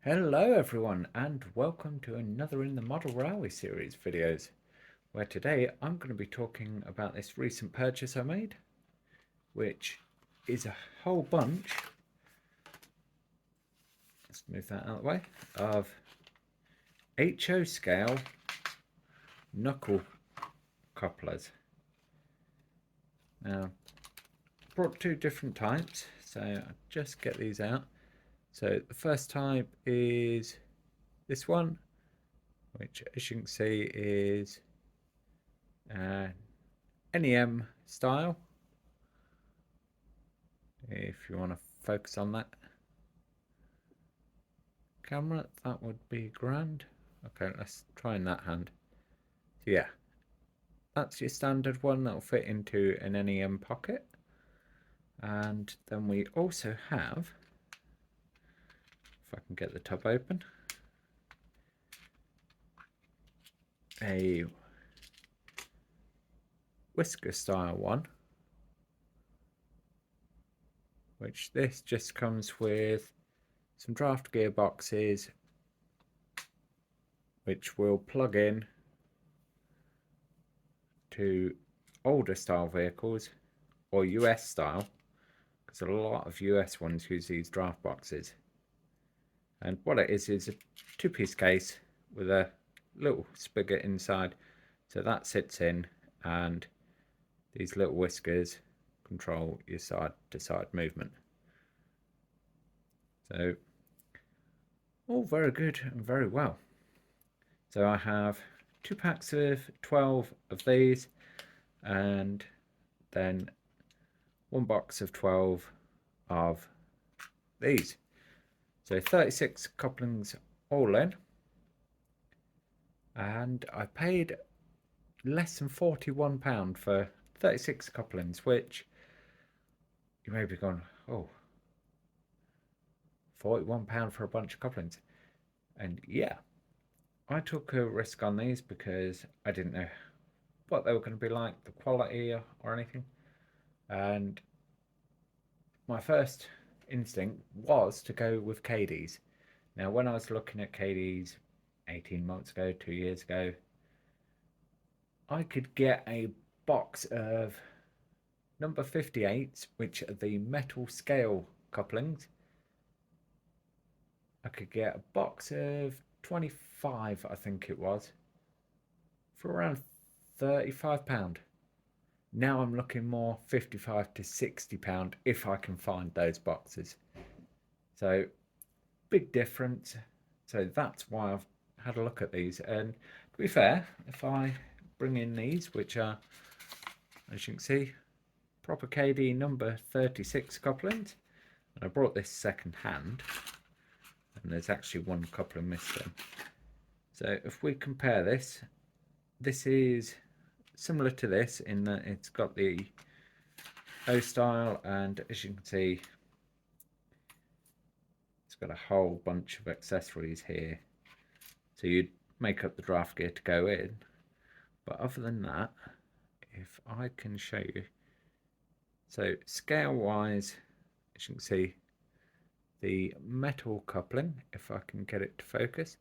Hello everyone and welcome to another in the Model Railway series videos, where today I'm going to be talking about this recent purchase I made, which is a whole bunch, let's move that out of the way, of HO scale knuckle couplers. Now, I brought two different types, so I'll just get these out. So the first type is this one, which as you can see is NEM style, if you want to focus on that camera, that would be grand. Okay, let's try in that hand. So yeah, that's your standard one that'll fit into an NEM pocket. And then we also have, if I can get the top open, a whisker style one, which this just comes with some draft gearboxes, which will plug in to older style vehicles or US style, because a lot of US ones use these draft boxes. And what it is a two-piece case with a little spigot inside, so that sits in, and these little whiskers control your side to side movement. So all very good and very well. So I have 2 packs of 12 of these, and then 1 box of 12 of these. So 36 couplings all in, and I paid less than £41 for 36 couplings, which you may be going, oh, £41 for a bunch of couplings. And yeah, I took a risk on these because I didn't know what they were going to be like, the quality or anything. And my first instinct was to go with Kadee's. Now, when I was looking at Kadee's 18 months ago, 2 years ago, I could get a box of number 58s, which are the metal scale couplings. I could get a box of 25, I think it was, for around £35. Now I'm looking more £55 to £60 if I can find those boxes. So big difference. So that's why I've had a look at these. And to be fair, if I bring in these, which are, as you can see, proper Kadee number 36 couplings, and I brought this second hand, and there's actually one coupling missing. So if we compare this, this is similar to this in that it's got the O style, and as you can see, it's got a whole bunch of accessories here, so you'd make up the draft gear to go in. But other than that, if I can show you, so scale wise, as you can see, the metal coupling, if I can get it to focus,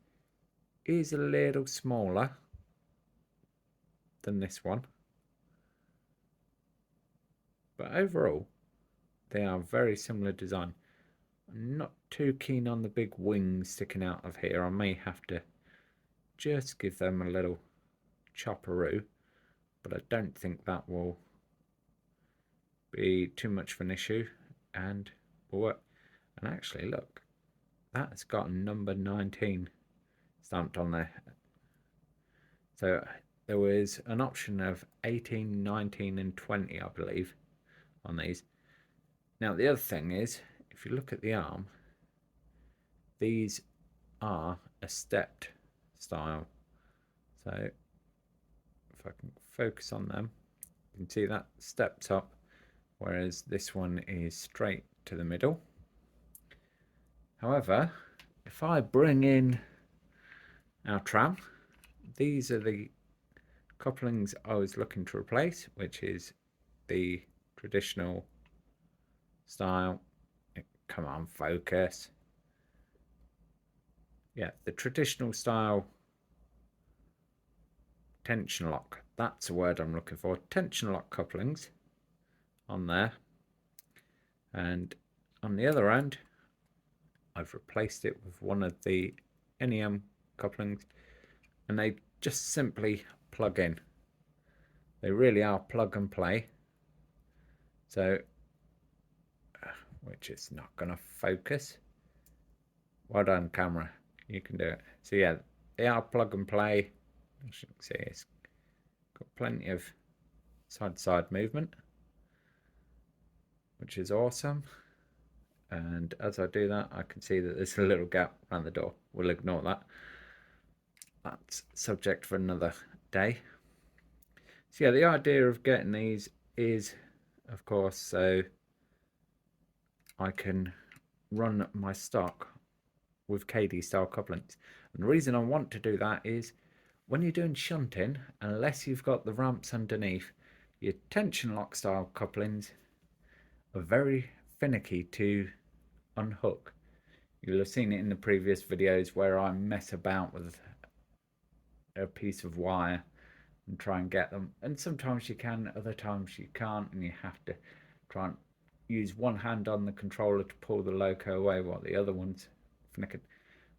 is a little smaller than this one, but overall they are very similar design. I'm not too keen on the big wings sticking out of here. I may have to just give them a little chopperoo, but I don't think that will be too much of an issue and will work. And actually look, that's got number 19 stamped on there. So there was an option of 18, 19 and 20, I believe, on these. Now the other thing is, if you look at the arm, these are a stepped style. So if I can focus on them, you can see that steps up, whereas this one is straight to the middle. However, if I bring in our tram, these are the couplings I was looking to replace, which is the traditional style. Come on, focus. yeah, the traditional style tension lock. That's the word I'm looking for. Tension lock couplings on there. And on the other end, I've replaced it with one of the NEM couplings, and they just simply plug in. They really are plug and play. So, which is not going to focus. Well done, camera. You can do it. So yeah, they are plug and play. As you can see, it's got plenty of side-to-side movement, which is awesome. And as I do that, I can see that there's a little gap around the door. We'll ignore that. That's subject for another day. So yeah, the idea of getting these is, of course, so I can run my stock with Kadee style couplings. And the reason I want to do that is when you're doing shunting, unless you've got the ramps underneath, your tension lock style couplings are very finicky to unhook. You'll have seen it in the previous videos where I mess about with a piece of wire and try and get them. And sometimes you can, other times you can't, and you have to try and use one hand on the controller to pull the loco away while the other one's flicking.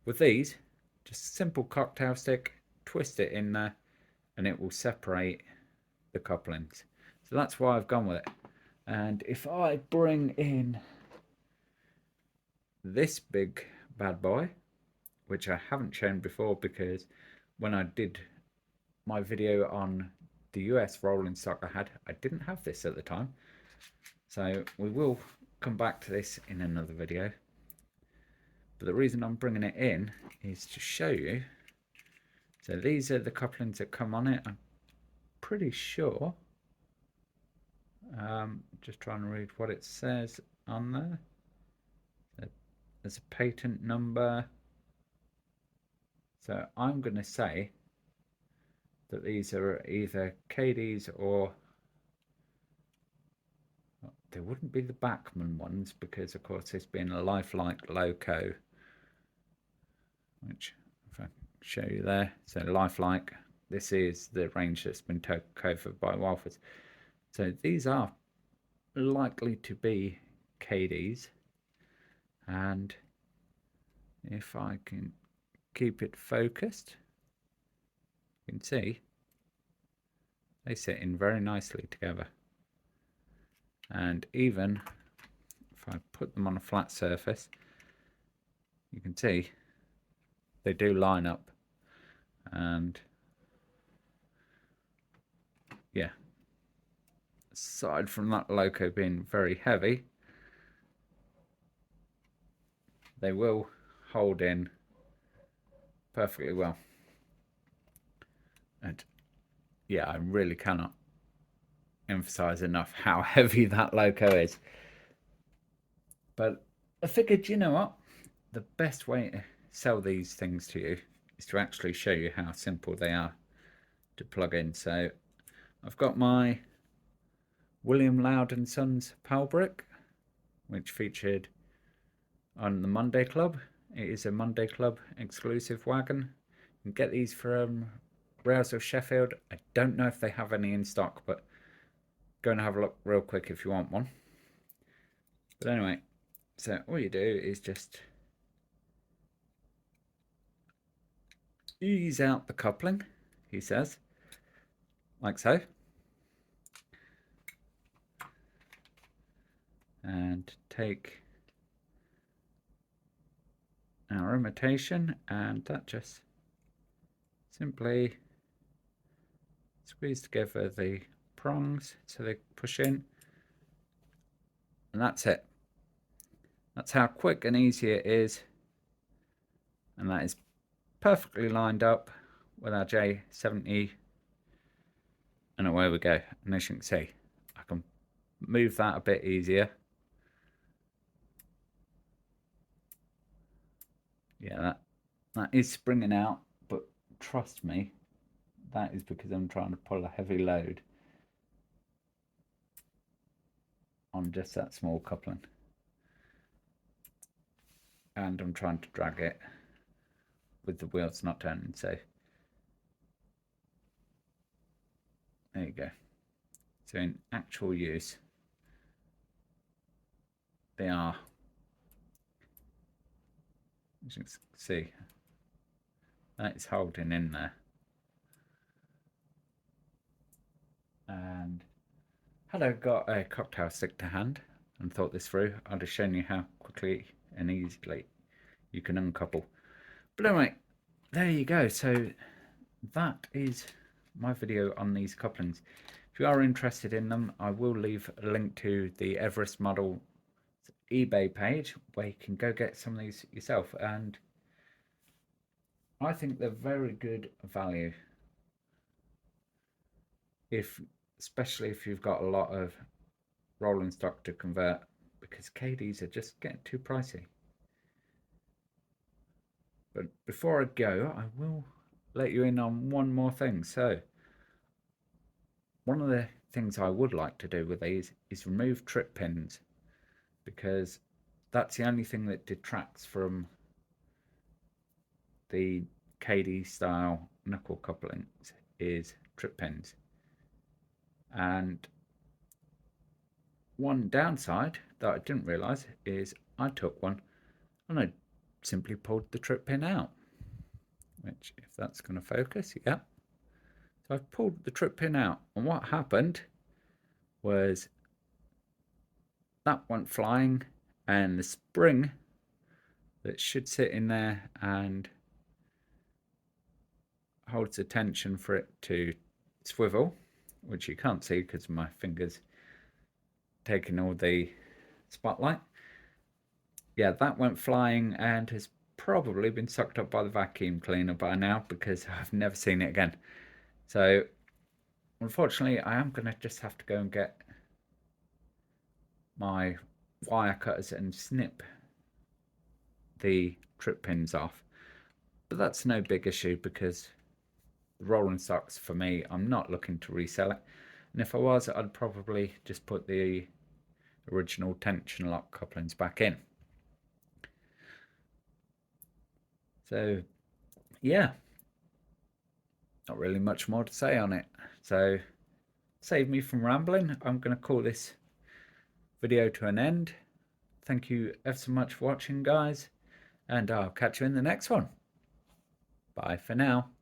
With these, just a simple cocktail stick, twist it in there, and it will separate the couplings. So that's why I've gone with it. And if I bring in this big bad boy, which I haven't shown before because when I did my video on the US rolling stock I didn't have this at the time. So we will come back to this in another video. But the reason I'm bringing it in is to show you. So these are the couplings that come on it. I'm pretty sure. Just trying to read what it says on there. There's a patent number. So I'm going to say that these are either Kadees or they wouldn't be the Bachmann ones because of course this being a lifelike loco, which if I show you there, so lifelike, this is the range that's been taken over by Walford. So these are likely to be Kadees, and if I can keep it focused, you can see they sit in very nicely together. And even if I put them on a flat surface, you can see they do line up. And yeah, aside from that loco being very heavy, they will hold in perfectly well. And yeah, I really cannot emphasize enough how heavy that loco is. But I figured, you know what, the best way to sell these things to you is to actually show you how simple they are to plug in. So I've got my William Loud and Sons Pal Brick, which featured on the Monday Club. It is a Monday Club exclusive wagon. You can get these from Rails of Sheffield. I don't know if they have any in stock, but go and have a look real quick if you want one. But anyway, so all you do is just ease out the coupling, he says, like so. And take our imitation, and that just simply squeeze together the prongs so they push in, and that's it. That's how quick and easy it is, and that is perfectly lined up with our J70, and away we go. And as you can see, I can move that a bit easier. Yeah, that is springing out, but trust me, that is because I'm trying to pull a heavy load on just that small coupling, and I'm trying to drag it with the wheels not turning. So there you go. So in actual use, they are, as you can see, that is holding in there. And had I got a cocktail stick to hand and thought this through, I'd have shown you how quickly and easily you can uncouple. But anyway, there you go. So that is my video on these couplings. If you are interested in them, I will leave a link to the Everest model eBay page where you can go get some of these yourself, and I think they're very good value, especially if you've got a lot of rolling stock to convert, because Kadees are just getting too pricey. But before I go, I will let you in on one more thing. So one of the things I would like to do with these is remove trip pins, because that's the only thing that detracts from the Kadee style knuckle couplings is trip pins. And one downside that I didn't realize is I took one and I simply pulled the trip pin out, which, if that's going to focus, yeah. So I've pulled the trip pin out, and what happened was that went flying, and the spring that should sit in there and holds the tension for it to swivel, which you can't see because my fingers taking all the spotlight. Yeah, that went flying and has probably been sucked up by the vacuum cleaner by now, because I've never seen it again. So unfortunately, I am going to just have to go and get my wire cutters and snip the trip pins off. But that's no big issue, because the rolling stocks, for me, I'm not looking to resell it. And if I was, I'd probably just put the original tension lock couplings back in. So yeah, not really much more to say on it. So save me from rambling, I'm going to call this video to an end. Thank you ever so much for watching, guys, and I'll catch you in the next one. Bye for now.